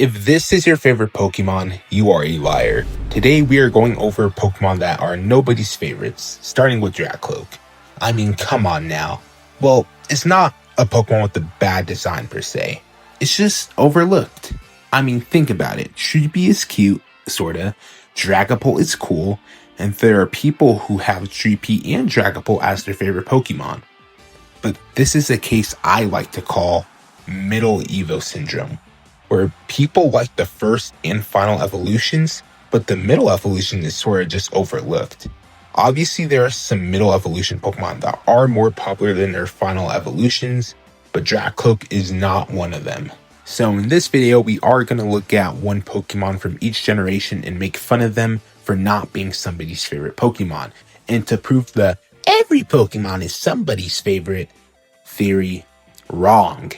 If this is your favorite Pokemon, you are a liar. Today we are going over Pokemon that are nobody's favorites, starting with Dracloak. I mean, come on now. Well, it's not a Pokemon with a bad design per se. It's just overlooked. I mean, think about it. Dreepy is cute, sorta. Dragapult is cool, and there are people who have Dreepy and Dragapult as their favorite Pokemon. But this is a case I like to call Middle Evo Syndrome, where people like the first and final evolutions, but the middle evolution is sort of just overlooked. Obviously, there are some middle evolution Pokemon that are more popular than their final evolutions, but Dracloak is not one of them. So in this video, we are going to look at one Pokemon from each generation and make fun of them for not being somebody's favorite Pokemon, and to prove the every Pokemon is somebody's favorite theory wrong.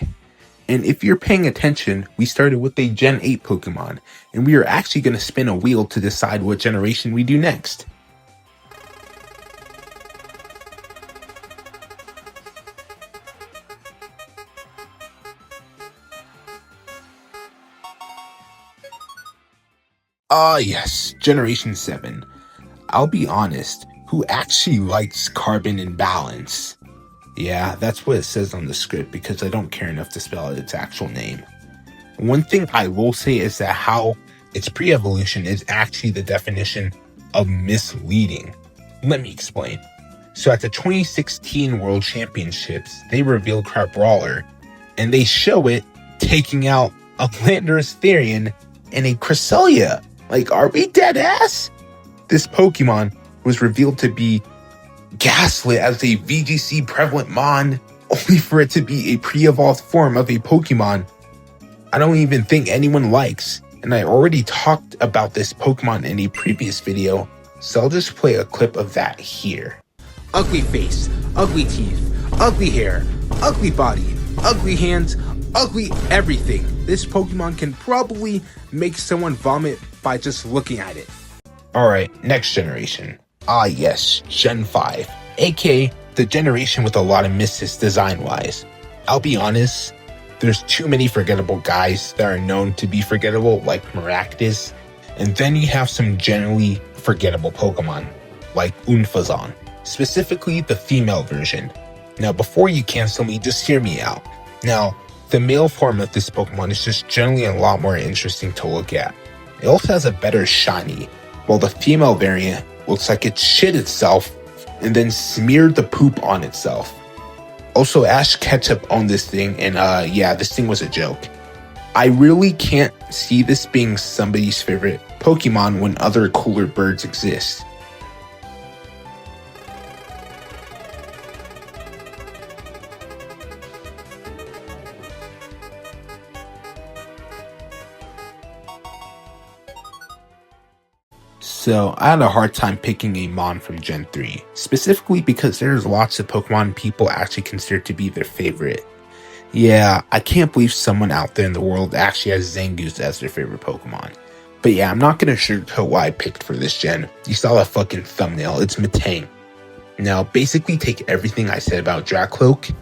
And if you're paying attention, we started with a Gen 8 Pokemon, and we are actually going to spin a wheel to decide what generation we do next. Yes, Generation 7. I'll be honest, who actually likes Carbon and Balance? Yeah, that's what it says on the script because I don't care enough to spell out its actual name. One thing I will say is that how its pre-evolution is actually the definition of misleading. Let me explain. So at the 2016 World Championships, they revealed Crabrawler, and they show it taking out a Landorus Therian and a Cresselia. Like, are we dead ass? This Pokemon was revealed to be gaslit as a VGC prevalent Mon, only for it to be a pre-evolved form of a Pokemon I don't even think anyone likes, and I already talked about this Pokemon in a previous video, so I'll just play a clip of that here. Ugly face, ugly teeth, ugly hair, ugly body, ugly hands, ugly everything. This Pokemon can probably make someone vomit by just looking at it. Alright, next generation. Yes, Gen 5, aka the generation with a lot of misses design-wise. I'll be honest, there's too many forgettable guys that are known to be forgettable, like Maractus, and then you have some generally forgettable Pokemon, like Unfazon, specifically the female version. Now, before you cancel me, just hear me out. Now, the male form of this Pokemon is just generally a lot more interesting to look at. It also has a better shiny, while the female variant looks like it shit itself and then smeared the poop on itself. Also, Ash Ketchup owned this thing, and yeah, this thing was a joke. I really can't see this being somebody's favorite Pokemon when other cooler birds exist. So, I had a hard time picking a Mon from Gen 3, specifically because there's lots of Pokemon people actually consider to be their favorite. Yeah, I can't believe someone out there in the world actually has Zangoose as their favorite Pokemon. But yeah, I'm not gonna sugarcoat what I picked for this gen. You saw the fucking thumbnail, it's Metang. Now, basically take everything I said about Dracloak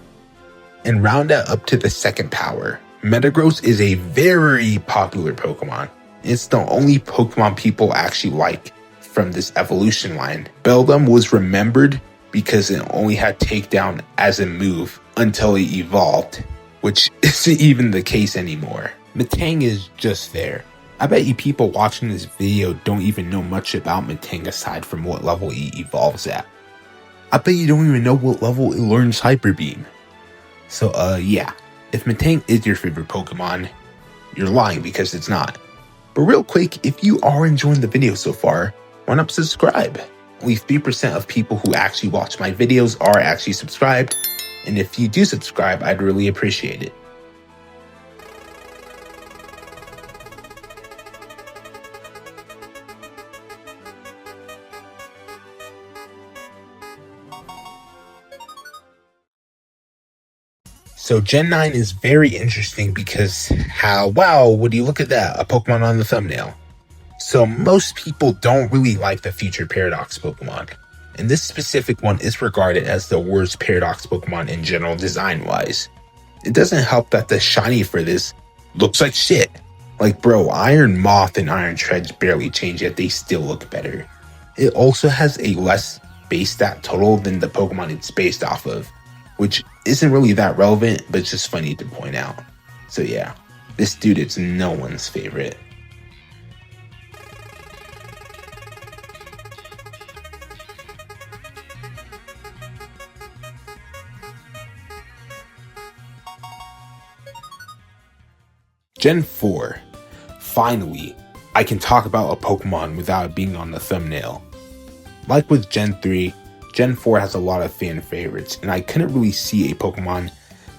and round that up to the second power. Metagross is a very popular Pokemon. It's the only Pokemon people actually like from this evolution line. Beldum was remembered because it only had Takedown as a move until it evolved, which isn't even the case anymore. Metang is just there. I bet you people watching this video don't even know much about Metang aside from what level it evolves at. I bet you don't even know what level it learns Hyper Beam. So yeah, if Metang is your favorite Pokemon, you're lying because it's not. But real quick, if you are enjoying the video so far, why not subscribe? Only 3% of people who actually watch my videos are actually subscribed, and if you do subscribe, I'd really appreciate it. So Gen 9 is very interesting because wow, would you look at that, a Pokemon on the thumbnail. So most people don't really like the Future Paradox Pokemon, and this specific one is regarded as the worst Paradox Pokemon in general design wise. It doesn't help that the shiny for this looks like shit. Like bro, Iron Moth and Iron Treads barely change yet they still look better. It also has a less base stat total than the Pokemon it's based off of, which isn't really that relevant, but it's just funny to point out. So yeah, this dude is no one's favorite. Gen 4. Finally, I can talk about a Pokemon without it being on the thumbnail. Like with Gen 3, Gen 4 has a lot of fan favorites, and I couldn't really see a Pokemon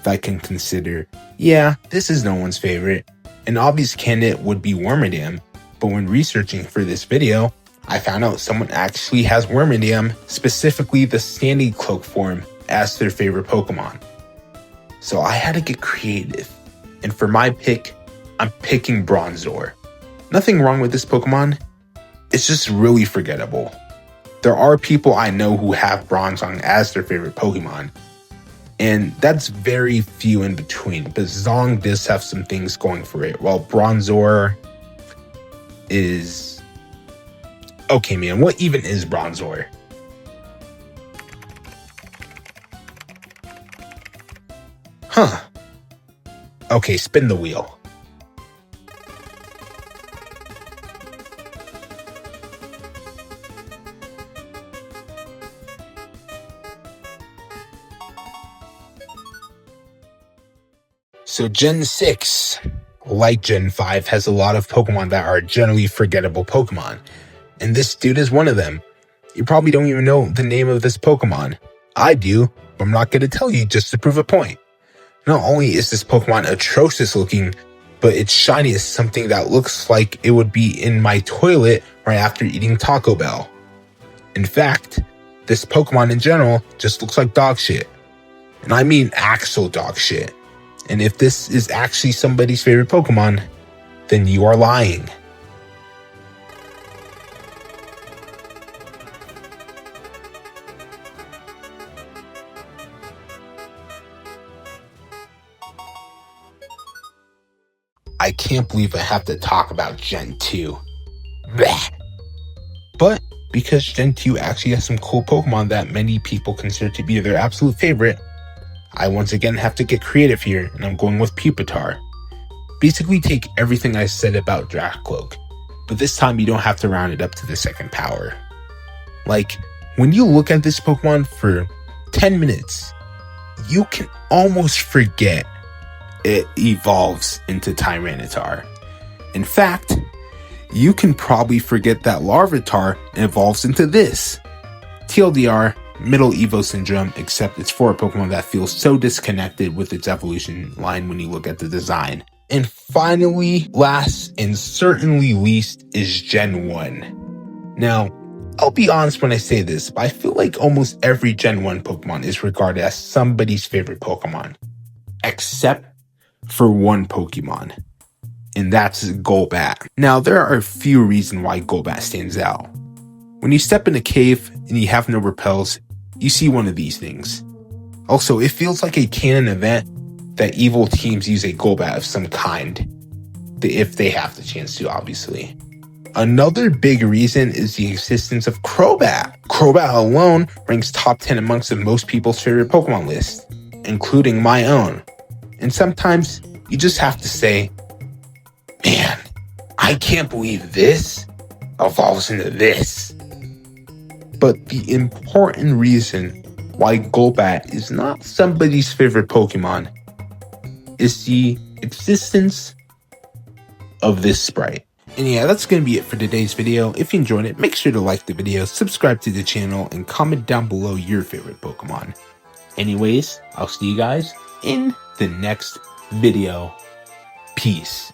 that I can consider, yeah, this is no one's favorite. An obvious candidate would be Wormadam, but when researching for this video, I found out someone actually has Wormadam, specifically the Sandy Cloak form, as their favorite Pokemon. So I had to get creative, and for my pick, I'm picking Bronzor. Nothing wrong with this Pokemon, it's just really forgettable. There are people I know who have Bronzong as their favorite Pokemon, and that's very few in between, but Zong does have some things going for it, while Bronzor is... Okay man, what even is Bronzor? Huh. Okay, spin the wheel. So Gen 6, like Gen 5, has a lot of Pokemon that are generally forgettable Pokemon, and this dude is one of them. You probably don't even know the name of this Pokemon. I do, but I'm not going to tell you just to prove a point. Not only is this Pokemon atrocious looking, but its shiny is something that looks like it would be in my toilet right after eating Taco Bell. In fact, this Pokemon in general just looks like dog shit. And I mean actual dog shit. And if this is actually somebody's favorite Pokemon, then you are lying. I can't believe I have to talk about Gen 2. Blech. But because Gen 2 actually has some cool Pokemon that many people consider to be their absolute favorite, I once again have to get creative here, and I'm going with Pupitar. Basically take everything I said about Dracloak, but this time you don't have to round it up to the second power. Like, when you look at this Pokemon for 10 minutes, you can almost forget it evolves into Tyranitar. In fact, you can probably forget that Larvitar evolves into this. TLDR, Middle Evo Syndrome, except it's for a Pokemon that feels so disconnected with its evolution line when you look at the design. And finally, last and certainly least, is Gen 1. Now, I'll be honest when I say this, but I feel like almost every Gen 1 Pokemon is regarded as somebody's favorite Pokemon. Except for one Pokemon, and that's Golbat. Now, there are a few reasons why Golbat stands out. When you step in a cave and you have no repels, you see one of these things. Also, it feels like a canon event that evil teams use a Golbat of some kind, if they have the chance to, obviously. Another big reason is the existence of Crobat. Crobat alone ranks top 10 amongst of most people's favorite Pokemon lists, including my own. And sometimes you just have to say, man, I can't believe this evolves into this. But the important reason why Golbat is not somebody's favorite Pokemon is the existence of this sprite. And yeah, that's going to be it for today's video. If you enjoyed it, make sure to like the video, subscribe to the channel, and comment down below your favorite Pokemon. Anyways, I'll see you guys in the next video. Peace.